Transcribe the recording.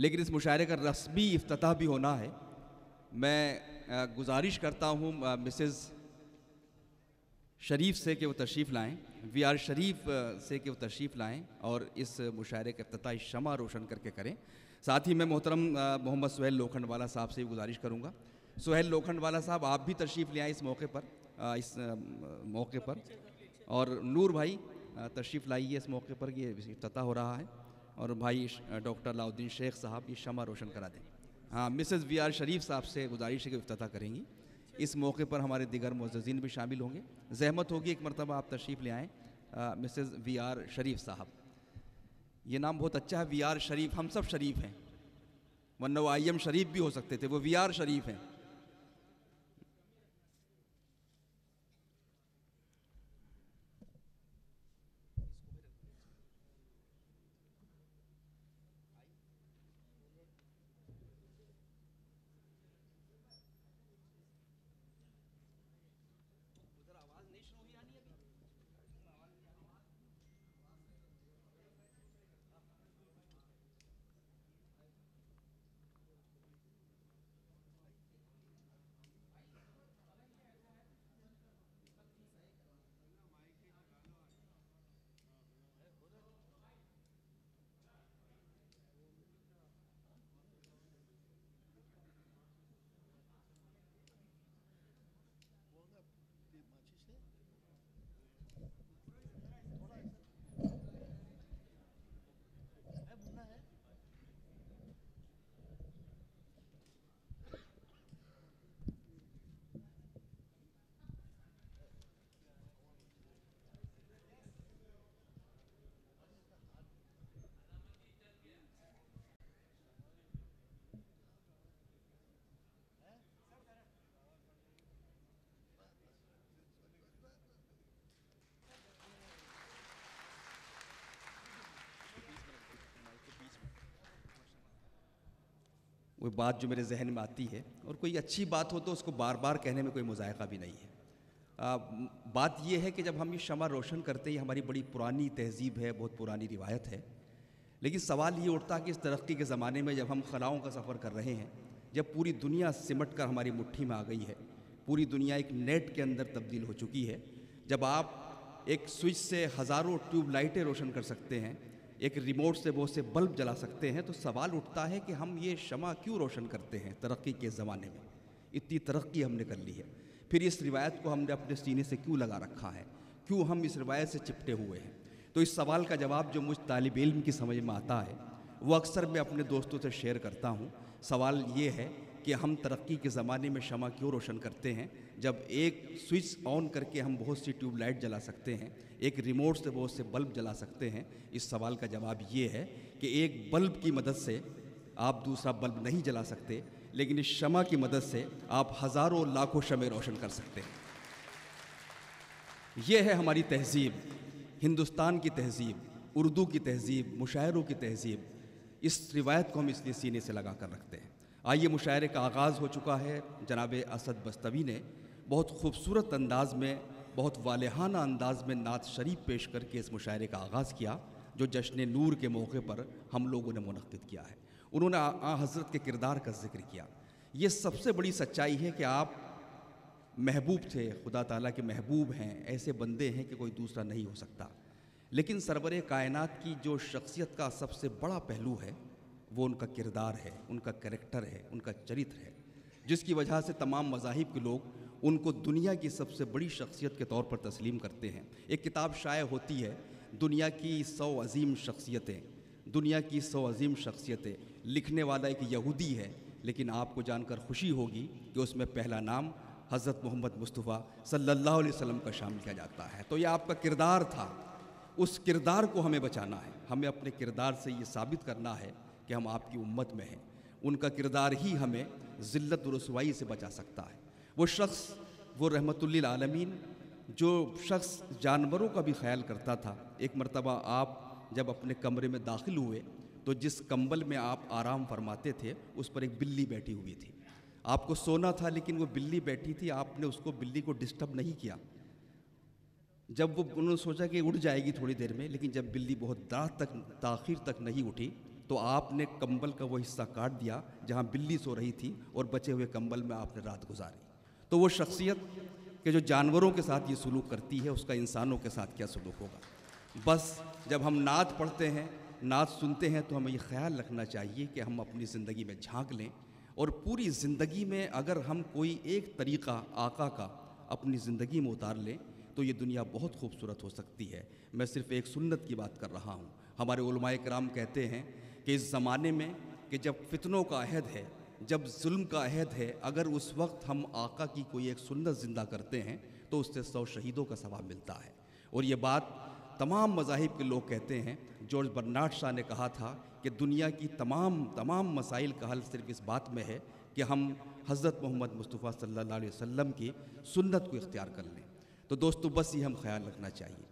لیکن اس مشاعرے کا رسمی افتتاح بھی ہونا ہے. میں گزارش کرتا ہوں مسز شریف سے کہ وہ تشریف لائیں، وی آر شریف سے کہ وہ تشریف لائیں اور اس مشاعرے کا افتتاحی شمع روشن کر کے کریں. ساتھ ہی میں محترم محمد سہیل لوکھنڈ والا صاحب سے بھی گزارش کروں گا. سہیل لوکھنڈ والا صاحب آپ بھی تشریف لے آئیں اس موقع پر اور نور بھائی تشریف لائیے اس موقع پر. یہ افتتاح ہو رہا ہے اور بھائی ڈاکٹر علاء الدین شیخ صاحب یہ شمع روشن کرا دیں. ہاں، مسز وی آر شریف صاحب سے گزارش ہے کہ افتتاح کریں گی. اس موقع پر ہمارے دیگر معززین بھی شامل ہوں گے. زحمت ہوگی ایک مرتبہ آپ تشریف لے آئیں. مسز وی آر شریف صاحب، یہ نام بہت اچھا ہے، وی آر شریف. ہم سب شریف ہیں، ورنہ وہ آئی ایم شریف بھی ہو سکتے تھے، وہ وی آر شریف ہیں. وہ بات جو میرے ذہن میں آتی ہے، اور کوئی اچھی بات ہو تو اس کو بار بار کہنے میں کوئی مذائقہ بھی نہیں ہے. بات یہ ہے کہ جب ہم یہ شمع روشن کرتے ہیں، ہماری بڑی پرانی تہذیب ہے، بہت پرانی روایت ہے. لیکن سوال یہ اٹھتا کہ اس ترقی کے زمانے میں جب ہم خلاؤں کا سفر کر رہے ہیں، جب پوری دنیا سمٹ کر ہماری مٹھی میں آ گئی ہے، پوری دنیا ایک نیٹ کے اندر تبدیل ہو چکی ہے، جب آپ ایک سوئچ سے ہزاروں ٹیوب لائٹیں روشن کر سکتے ہیں، ایک ریموٹ سے بہت سے بلب جلا سکتے ہیں، تو سوال اٹھتا ہے کہ ہم یہ شمع کیوں روشن کرتے ہیں ترقی کے زمانے میں؟ اتنی ترقی ہم نے کر لی ہے، پھر اس روایت کو ہم نے اپنے سینے سے کیوں لگا رکھا ہے؟ کیوں ہم اس روایت سے چپٹے ہوئے ہیں؟ تو اس سوال کا جواب جو مجھ طالب علم کی سمجھ میں آتا ہے، وہ اکثر میں اپنے دوستوں سے شیئر کرتا ہوں. سوال یہ ہے کہ ہم ترقی کے زمانے میں شمع کیوں روشن کرتے ہیں جب ایک سوئچ آن کر کے ہم بہت سی ٹیوب لائٹ جلا سکتے ہیں، ایک ریموٹ سے بہت سے بلب جلا سکتے ہیں؟ اس سوال کا جواب یہ ہے کہ ایک بلب کی مدد سے آپ دوسرا بلب نہیں جلا سکتے، لیکن اس شمع کی مدد سے آپ ہزاروں لاکھوں شمعیں روشن کر سکتے ہیں. یہ ہے ہماری تہذیب، ہندوستان کی تہذیب، اردو کی تہذیب، مشاعروں کی تہذیب. اس روایت کو ہم اس لیے سینے سے لگا کر رکھتے ہیں. آئیے، مشاعرے کا آغاز ہو چکا ہے. جناب اسد بستوی نے بہت خوبصورت انداز میں، بہت والہانہ انداز میں نعت شریف پیش کر کے اس مشاعرے کا آغاز کیا، جو جشن نور کے موقع پر ہم لوگوں نے منعقد کیا ہے. انہوں نے آن حضرت کے کردار کا ذکر کیا. یہ سب سے بڑی سچائی ہے کہ آپ محبوب تھے، خدا تعالیٰ کے محبوب ہیں، ایسے بندے ہیں کہ کوئی دوسرا نہیں ہو سکتا. لیکن سرور کائنات کی جو شخصیت کا سب سے بڑا پہلو ہے، وہ ان کا کردار ہے، ان کا کریکٹر ہے، ان کا چرتر ہے، جس کی وجہ سے تمام مذاہب کے لوگ ان کو دنیا کی سب سے بڑی شخصیت کے طور پر تسلیم کرتے ہیں. ایک کتاب شائع ہوتی ہے، دنیا کی 100 عظیم شخصیتیں. دنیا کی 100 عظیم شخصیتیں، لکھنے والا ایک یہودی ہے، لیکن آپ کو جان کر خوشی ہوگی کہ اس میں پہلا نام حضرت محمد مصطفیٰ صلی اللہ علیہ وسلم کا شامل کیا جاتا ہے. تو یہ آپ کا کردار تھا. اس کردار کو ہمیں بچانا ہے. ہمیں اپنے کردار سے یہ ثابت کرنا ہے کہ ہم آپ کی امت میں ہیں. ان کا کردار ہی ہمیں ذلت و رسوائی سے بچا سکتا ہے. وہ شخص، وہ رحمت للعالمین، جو شخص جانوروں کا بھی خیال کرتا تھا. ایک مرتبہ آپ جب اپنے کمرے میں داخل ہوئے تو جس کمبل میں آپ آرام فرماتے تھے، اس پر ایک بلی بیٹھی ہوئی تھی. آپ کو سونا تھا، لیکن وہ بلی بیٹھی تھی. آپ نے اس کو، بلی کو ڈسٹرب نہیں کیا. جب وہ، انہوں نے سوچا کہ اٹھ جائے گی تھوڑی دیر میں، لیکن جب بلی بہت رات تک، تاخیر تک نہیں اٹھی، تو آپ نے کمبل کا وہ حصہ کاٹ دیا جہاں بلی سو رہی تھی اور بچے ہوئے کمبل میں آپ نے رات گزاری۔ تو وہ شخصیت کہ جو جانوروں کے ساتھ یہ سلوک کرتی ہے، اس کا انسانوں کے ساتھ کیا سلوک ہوگا؟ بس جب ہم نعت پڑھتے ہیں، نعت سنتے ہیں، تو ہمیں یہ خیال رکھنا چاہیے کہ ہم اپنی زندگی میں جھانک لیں، اور پوری زندگی میں اگر ہم کوئی ایک طریقہ آقا کا اپنی زندگی میں اتار لیں تو یہ دنیا بہت خوبصورت ہو سکتی ہے۔ میں صرف ایک سنت کی بات کر رہا ہوں۔ ہمارے علماء کرام کہتے ہیں کہ اس زمانے میں کہ جب فتنوں کا عہد ہے، جب ظلم کا عہد ہے، اگر اس وقت ہم آقا کی کوئی ایک سنت زندہ کرتے ہیں تو اس سے 100 شہیدوں کا ثواب ملتا ہے۔ اور یہ بات تمام مذاہب کے لوگ کہتے ہیں۔ جارج برنارڈ شاہ نے کہا تھا کہ دنیا کی تمام مسائل کا حل صرف اس بات میں ہے کہ ہم حضرت محمد مصطفیٰ صلی اللہ علیہ وسلم کی سنت کو اختیار کر لیں۔ تو دوستو، بس یہ ہم خیال رکھنا چاہیے۔